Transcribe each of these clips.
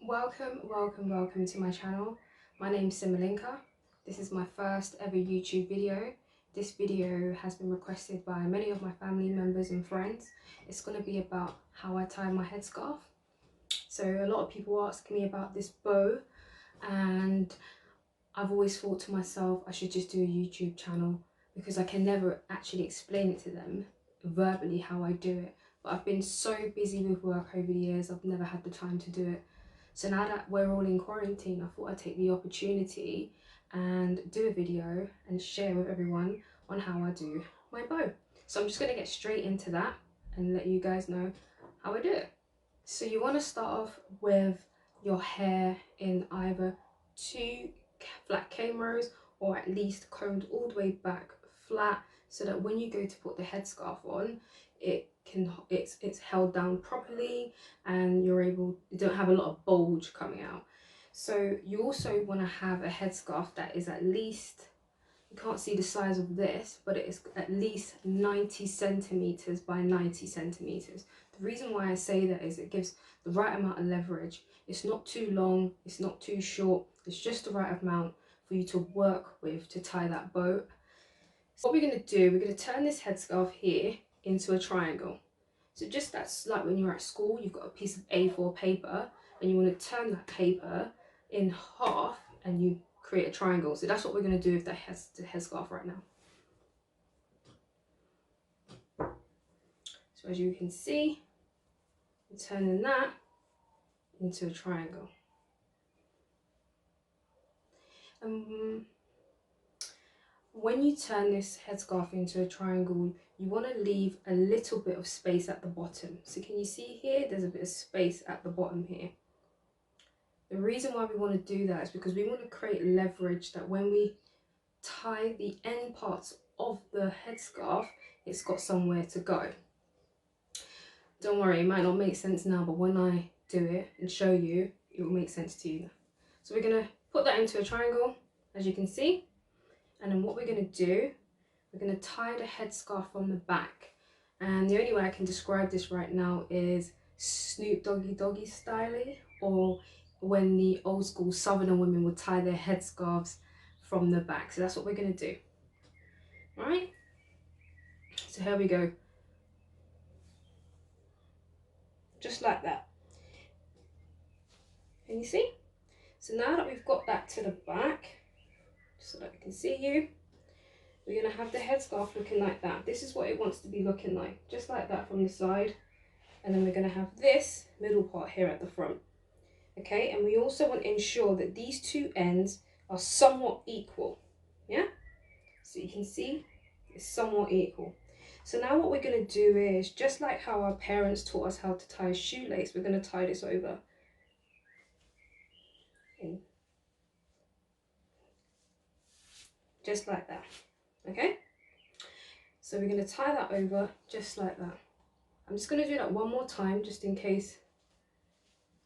Welcome to my channel. My name's Semolenkiah. This is my first ever YouTube video. This video has been requested by many of my family members and friends. It's going to be about how I tie my headscarf. So a lot of people ask me about this bow, and I've always thought to myself I should just do a YouTube channel because I can never actually explain it to them verbally how I do it. But I've been so busy with work over the years, I've never had the time to do it. So now that we're all in quarantine, I thought I'd take the opportunity and do a video and share with everyone on how I do my bow. So I'm just going to get straight into that and let you guys know how I do it. So you want to start off with your hair in either 2 flat cane rows or at least combed all the way back flat, so that when you go to put the headscarf on, it's held down properly and you don't have a lot of bulge coming out. So you also want to have a headscarf that is at least, you can't see the size of this, but it is at least 90 centimeters by 90 centimeters. The reason why I say that is it gives the right amount of leverage. It's not too long, it's not too short, it's just the right amount for you to work with to tie that bow. So what we're going to do, we're going to turn this headscarf here into a triangle. So just that's like when you're at school, you've got a piece of A4 paper and you want to turn that paper in half and you create a triangle. So that's what we're going to do with the headscarf right now. So as you can see, we're turning that into a triangle. When you turn this headscarf into a triangle, you want to leave a little bit of space at the bottom. So can you see here, there's a bit of space at the bottom here. The reason why we want to do that is because we want to create leverage that when we tie the end parts of the headscarf, it's got somewhere to go. Don't worry, it might not make sense now, but when I do it and show you, it will make sense to you. So we're going to put that into a triangle, as you can see. And then what we're going to do, we're going to tie the headscarf from the back. And the only way I can describe this right now is Snoop Doggy style, or when the old school Southern women would tie their headscarves from the back. So that's what we're going to do. All right? So here we go. Just like that. Can you see? So now that we've got that to the back, so that we can see you, we're going to have the headscarf looking like that. This is what it wants to be looking like, just like that from the side. And then we're going to have this middle part here at the front. Okay, and we also want to ensure that these two ends are somewhat equal. Yeah, so you can see it's somewhat equal. So now what we're going to do is, just like how our parents taught us how to tie a shoelace, we're going to tie this over. Just like that. Okay, so we're going to tie that over just like that. I'm just going to do that one more time just in case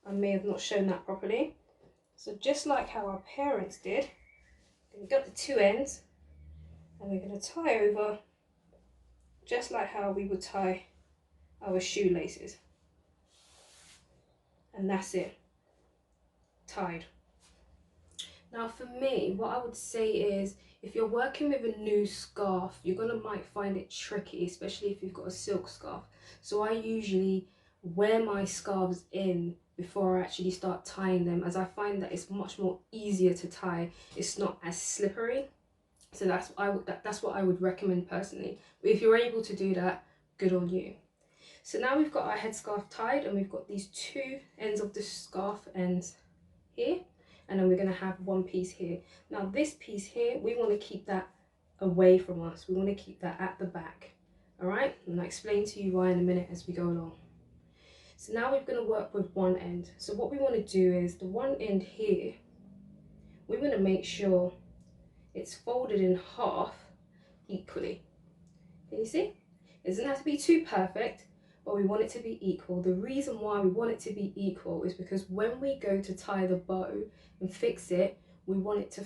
I may have not shown that properly. So just like how our parents did, we've got the two ends and we're going to tie over just like how we would tie our shoelaces. And that's it, tied. Now for me, what I would say is, if you're working with a new scarf, might find it tricky, especially if you've got a silk scarf. So I usually wear my scarves in before I actually start tying them, as I find that it's much more easier to tie. It's not as slippery. So that's what I would recommend personally. But if you're able to do that, good on you. So now we've got our headscarf tied and we've got these two ends of the scarf ends here. And then we're going to have one piece here. Now this piece here, we want to keep that away from us. We want to keep that at the back. All right, and I'll explain to you why in a minute as we go along. So now we're going to work with one end. So what we want to do is, the one end here, we want to make sure it's folded in half equally. Can you see? It doesn't have to be too perfect, but we want it to be equal. The reason why we want it to be equal is because when we go to tie the bow and fix it, we want it to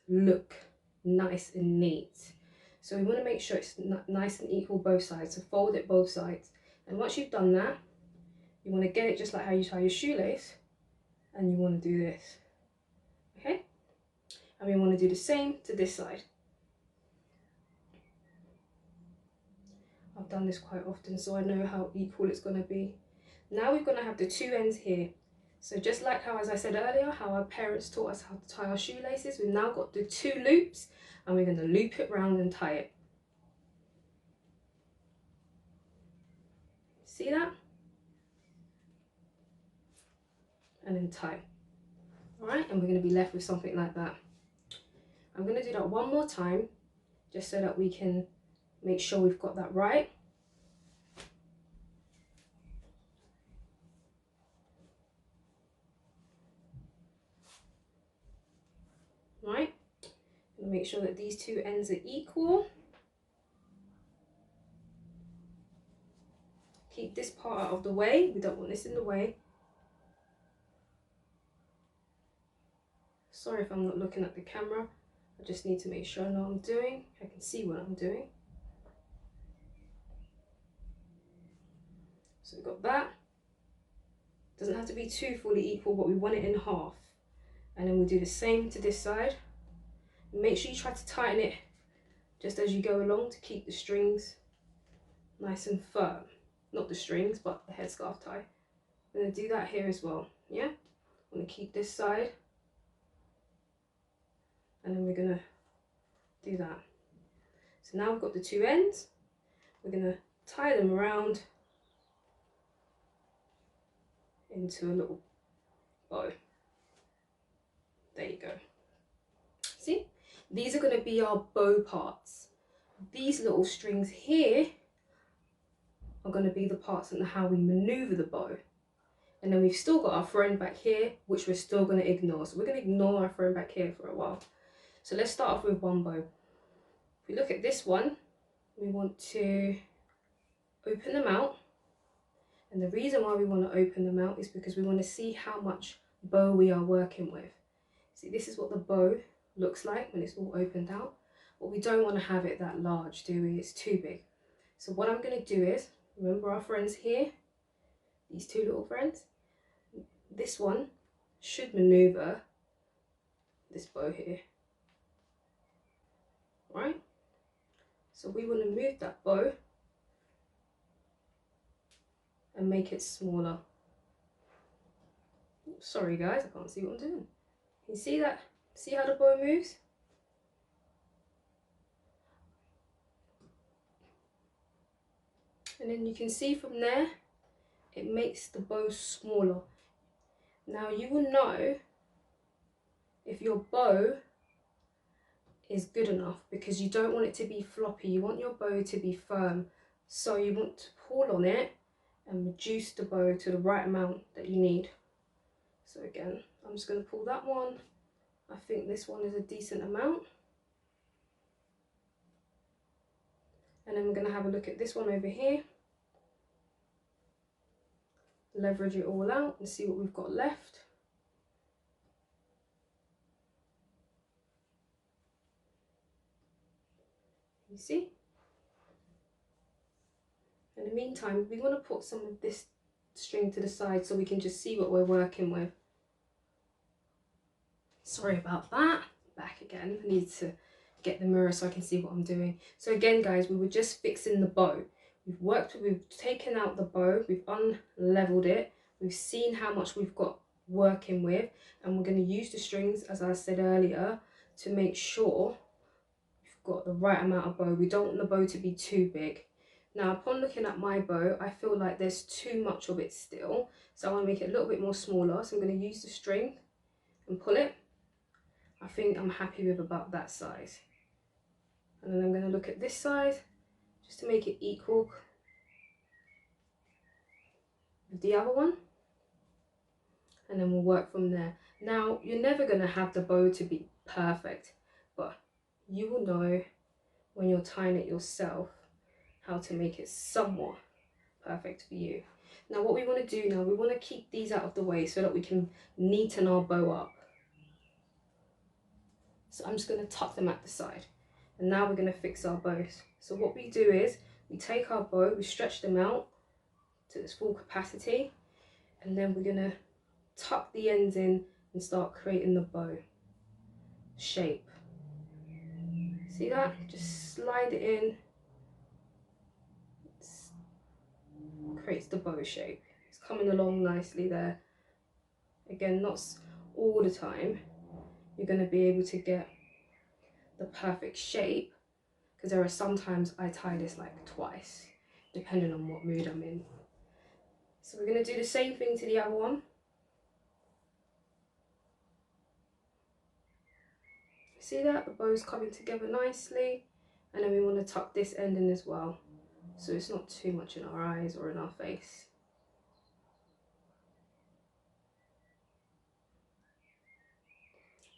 look nice and neat. So we want to make sure it's nice and equal both sides. So fold it both sides. And once you've done that, you want to get it just like how you tie your shoelace, and you want to do this, okay? And we want to do the same to this side. I've done this quite often, so I know how equal it's going to be. Now we're going to have the two ends here. So just like how, as I said earlier, how our parents taught us how to tie our shoelaces, we've now got the two loops, and we're going to loop it round and tie it. See that? And then tie. Alright, and we're going to be left with something like that. I'm going to do that one more time, just so that we can make sure we've got that right. Right, and make sure that these two ends are equal. Keep this part out of the way, we don't want this in the way. Sorry if I'm not looking at the camera, I just need to make sure I know what I'm doing. I can see what I'm doing. So we've got that. Doesn't have to be too fully equal, but we want it in half. And then we'll do the same to this side. Make sure you try to tighten it just as you go along to keep the strings nice and firm. Not the strings, but the headscarf tie. I'm going to do that here as well, yeah? I'm going to keep this side. And then we're going to do that. So now we've got the two ends. We're going to tie them around into a little bow. There you go. See? These are going to be our bow parts. These little strings here are going to be the parts and how we maneuver the bow. And then we've still got our friend back here, which we're still going to ignore. So we're going to ignore our friend back here for a while. So let's start off with one bow. If we look at this one, we want to open them out. And the reason why we want to open them out is because we want to see how much bow we are working with. See, this is what the bow looks like when it's all opened out. But we don't want to have it that large, do we? It's too big. So what I'm going to do is, remember our friends here, these two little friends, this one should maneuver this bow here, right? So we want to move that bow and make it smaller. Sorry guys, I can't see what I'm doing. You see that? See how the bow moves? And then you can see from there, it makes the bow smaller. Now you will know if your bow is good enough because you don't want it to be floppy. You want your bow to be firm. So you want to pull on it and reduce the bow to the right amount that you need. So again, I'm just going to pull that one. I think this one is a decent amount. And then we're going to have a look at this one over here. Leverage it all out and see what we've got left. You see? In the meantime, we want to put some of this string to the side so we can just see what we're working with. Sorry about that. Back again. I need to get the mirror so I can see what I'm doing. So again, guys, we were just fixing the bow. We've taken out the bow, we've unleveled it, we've seen how much we've got working with, and we're going to use the strings, as I said earlier, to make sure we've got the right amount of bow. We don't want the bow to be too big. Now, upon looking at my bow, I feel like there's too much of it still, so I want to make it a little bit more smaller. So I'm going to use the string and pull it. I think I'm happy with about that size. And then I'm going to look at this side, just to make it equal with the other one, and then we'll work from there. Now, you're never going to have the bow to be perfect, but you will know when you're tying it yourself how to make it somewhat perfect for you. Now, what we want to do now, we want to keep these out of the way so that we can neaten our bow up. So I'm just going to tuck them at the side, and now we're going to fix our bows. So what we do is we take our bow, we stretch them out to its full capacity, and then we're going to tuck the ends in and start creating the bow shape. See that? Just slide it in. It creates the bow shape. It's coming along nicely there. Again, not all the time you're going to be able to get the perfect shape, because there are sometimes I tie this like twice, depending on what mood I'm in. So we're going to do the same thing to the other one. See that? The bow's coming together nicely. And then we want to tuck this end in as well, so it's not too much in our eyes or in our face.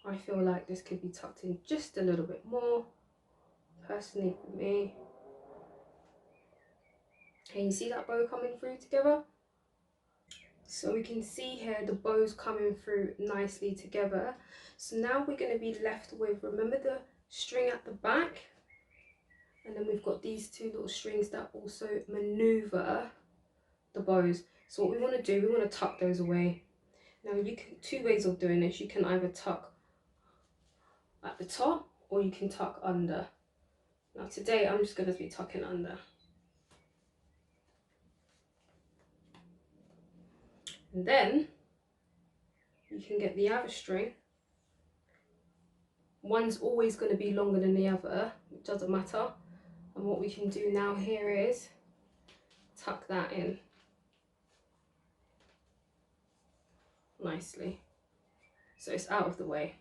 I feel like this could be tucked in just a little bit more, personally for me. Can you see that bow coming through together? So we can see here the bows coming through nicely together. So now we're going to be left with, remember the string at the back? And then we've got these two little strings that also maneuver the bows. So what we want to do, we want to tuck those away. Now you can, two ways of doing this. You can either tuck at the top or you can tuck under. Now today I'm just going to be tucking under. And then you can get the other string. One's always going to be longer than the other, it doesn't matter. And what we can do now here is tuck that in nicely, so it's out of the way.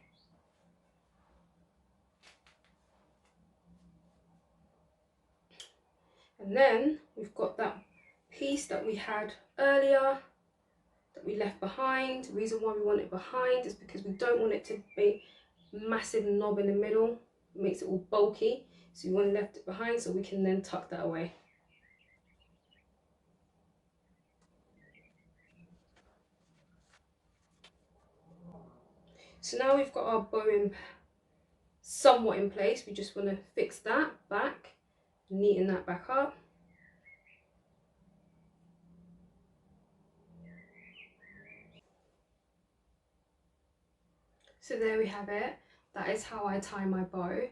And then we've got that piece that we had earlier that we left behind. The reason why we want it behind is because we don't want it to be massive knob in the middle. It makes it all bulky, so we want to left it behind so we can then tuck that away. So now we've got our bow somewhat in place. We just want to fix that back, neaten that back up. So there we have it. That is how I tie my bow.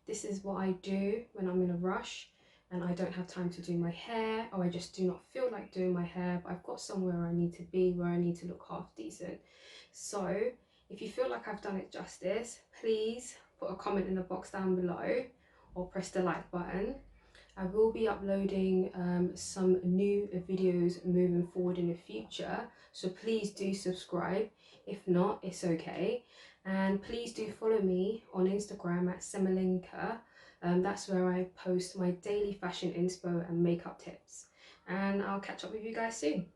This is what I do when I'm in a rush and I don't have time to do my hair, or I just do not feel like doing my hair, but I've got somewhere I need to be where I need to look half decent. So if you feel like I've done it justice, please put a comment in the box down below or press the like button. I will be uploading some new videos moving forward in the future, so please do subscribe. If not, it's okay. And please do follow me on Instagram at Semolenkiah. That's where I post my daily fashion inspo and makeup tips. And I'll catch up with you guys soon.